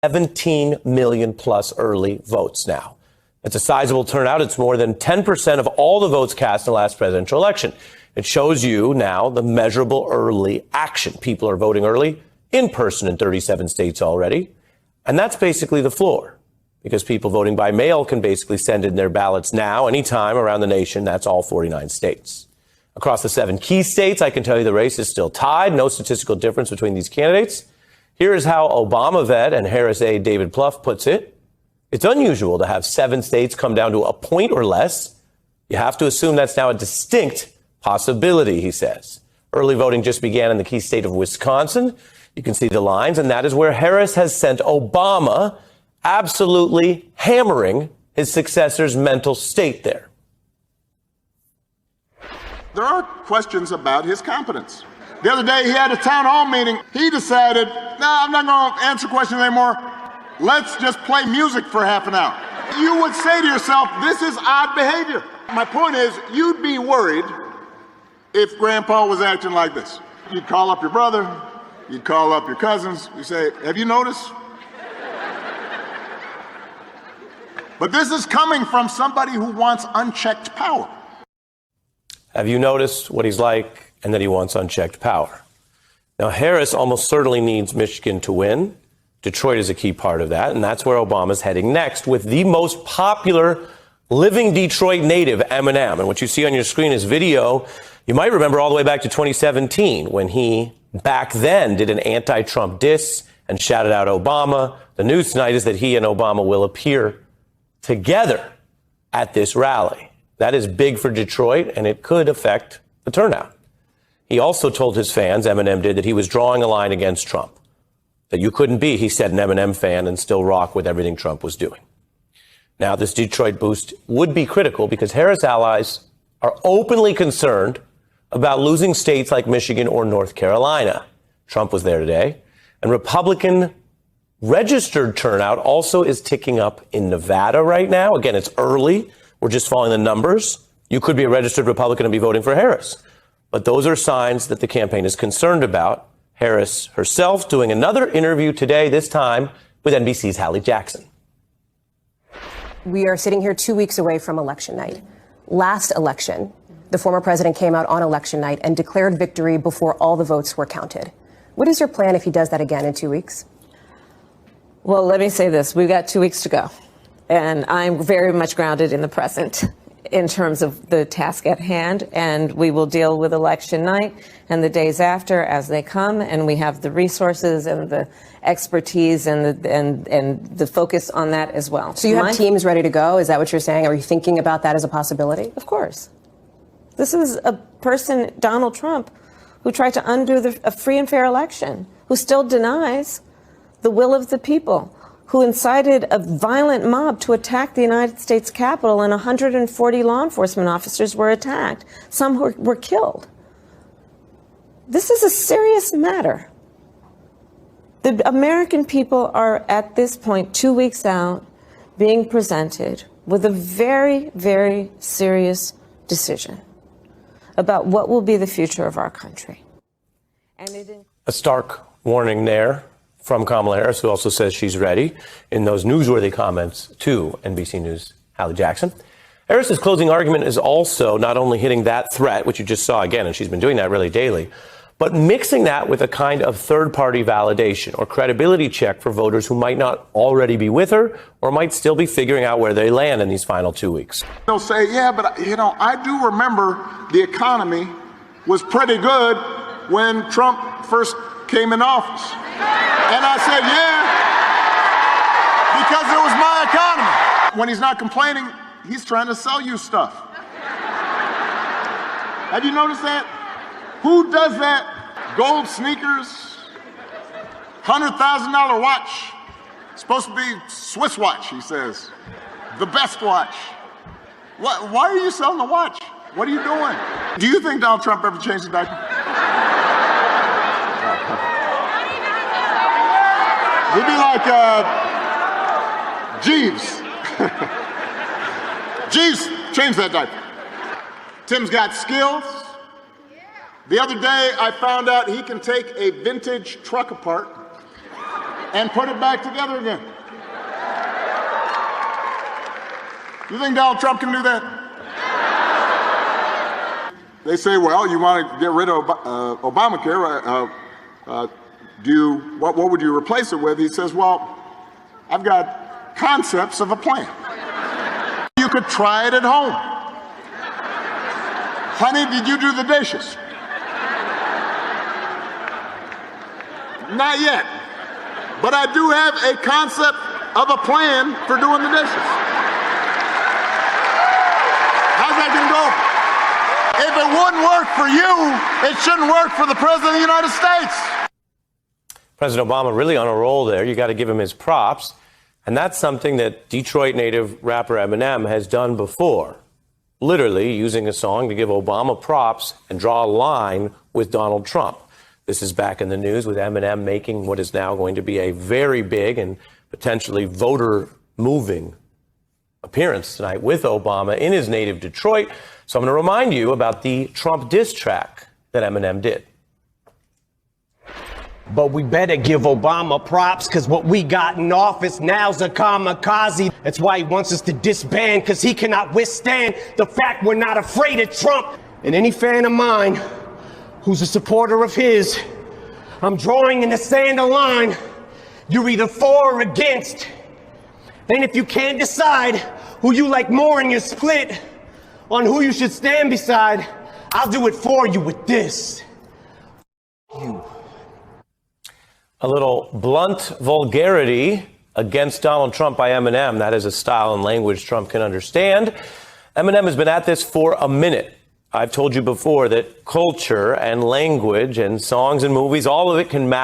17 million plus early votes now. It's a sizable turnout. It's more than 10% of all the votes cast in the last presidential election. It shows you now the measurable early action. People are voting early in person in 37 states already. And that's basically the floor, because people voting by mail can basically send in their ballots now, anytime around the nation. That's all 49 states. Across the 7 key states, I can tell you the race is still tied. No statistical difference between these candidates. Here is how Obama vet and Harris aide David Plouffe puts it. It's unusual to have 7 states come down to a point or less. You have to assume that's now a distinct possibility, he says. Early voting just began in the key state of Wisconsin. You can see the lines, and that is where Harris has sent Obama, absolutely hammering his successor's mental state there. There are questions about his competence. The other day, he had a town hall meeting. He decided, no, I'm not going to answer questions anymore. Let's just play music for half an hour. You would say to yourself, this is odd behavior. My point is, you'd be worried if Grandpa was acting like this. You'd call up your brother. You'd call up your cousins. You say, have you noticed? But this is coming from somebody who wants unchecked power. Have you noticed what he's like and that he wants unchecked power? Now, Harris almost certainly needs Michigan to win. Detroit is a key part of that, and that's where Obama's heading next with the most popular living Detroit native, Eminem. And what you see on your screen is video you might remember all the way back to 2017 when he, back then, did an anti-Trump diss and shouted out Obama. The news tonight is that he and Obama will appear together at this rally. That is big for Detroit, and it could affect the turnout. He also told his fans, Eminem did, that he was drawing a line against Trump. That you couldn't be, he said, an Eminem fan and still rock with everything Trump was doing. Now, this Detroit boost would be critical because Harris allies are openly concerned about losing states like Michigan or North Carolina. Trump was there today. And Republican registered turnout also is ticking up in Nevada right now. Again, it's early. We're just following the numbers. You could be a registered Republican and be voting for Harris. But those are signs that the campaign is concerned about. Harris herself doing another interview today, this time with NBC's Hallie Jackson. We are sitting here 2 weeks away from election night. Last election, the former president came out on election night and declared victory before all the votes were counted. What is your plan if he does that again in 2 weeks? Well, let me say this. We've got 2 weeks to go. And I'm very much grounded in the present in terms of the task at hand. And we will deal with election night and the days after as they come. And we have the resources and the expertise and the focus on that as well. So you have teams ready to go? Is that what you're saying? Are you thinking about that as a possibility? Of course. This is a person, Donald Trump, who tried to undo a free and fair election, who still denies the will of the people, who incited a violent mob to attack the United States Capitol, and 140 law enforcement officers were attacked. Some were killed. This is a serious matter. The American people are, at this point, 2 weeks out, being presented with a very, very serious decision about what will be the future of our country. And a stark warning there from Kamala Harris, who also says she's ready in those newsworthy comments to NBC News' Hallie Jackson. Harris's closing argument is also not only hitting that threat, which you just saw again, and she's been doing that really daily, but mixing that with a kind of third-party validation or credibility check for voters who might not already be with her or might still be figuring out where they land in these final 2 weeks. They'll say, yeah, but I do remember the economy was pretty good when Trump first came in office. And I said, yeah, because it was my economy. When he's not complaining, he's trying to sell you stuff. Have you noticed that? Who does that? Gold sneakers, $100,000 watch. Supposed to be Swiss watch, he says. The best watch. Why are you selling the watch? What are you doing? Do you think Donald Trump ever changed the diaper? He'd be like Jeeves. Jeeves, change that diaper. Tim's got skills. The other day, I found out he can take a vintage truck apart and put it back together again. You think Donald Trump can do that? They say, well, you want to get rid of Obamacare. What would you replace it with? He says, well, I've got concepts of a plan. You could try it at home. Honey, did you do the dishes? Not yet. But I do have a concept of a plan for doing the dishes. How's that going to go? If it wouldn't work for you, it shouldn't work for the President of the United States. President Obama really on a roll there. You got to give him his props. And that's something that Detroit native rapper Eminem has done before. Literally using a song to give Obama props and draw a line with Donald Trump. This is back in the news with Eminem making what is now going to be a very big and potentially voter-moving appearance tonight with Obama in his native Detroit. So I'm going to remind you about the Trump diss track that Eminem did. But we better give Obama props, because what we got in office now's a kamikaze. That's why he wants us to disband, because he cannot withstand the fact we're not afraid of Trump. And any fan of mine who's a supporter of his, I'm drawing in the sand a line. You're either for or against. And if you can't decide who you like more and you're split on who you should stand beside, I'll do it for you with this. You. A little blunt vulgarity against Donald Trump by Eminem. That is a style and language Trump can understand. Eminem has been at this for a minute. I've told you before that culture and language and songs and movies, all of it can matter.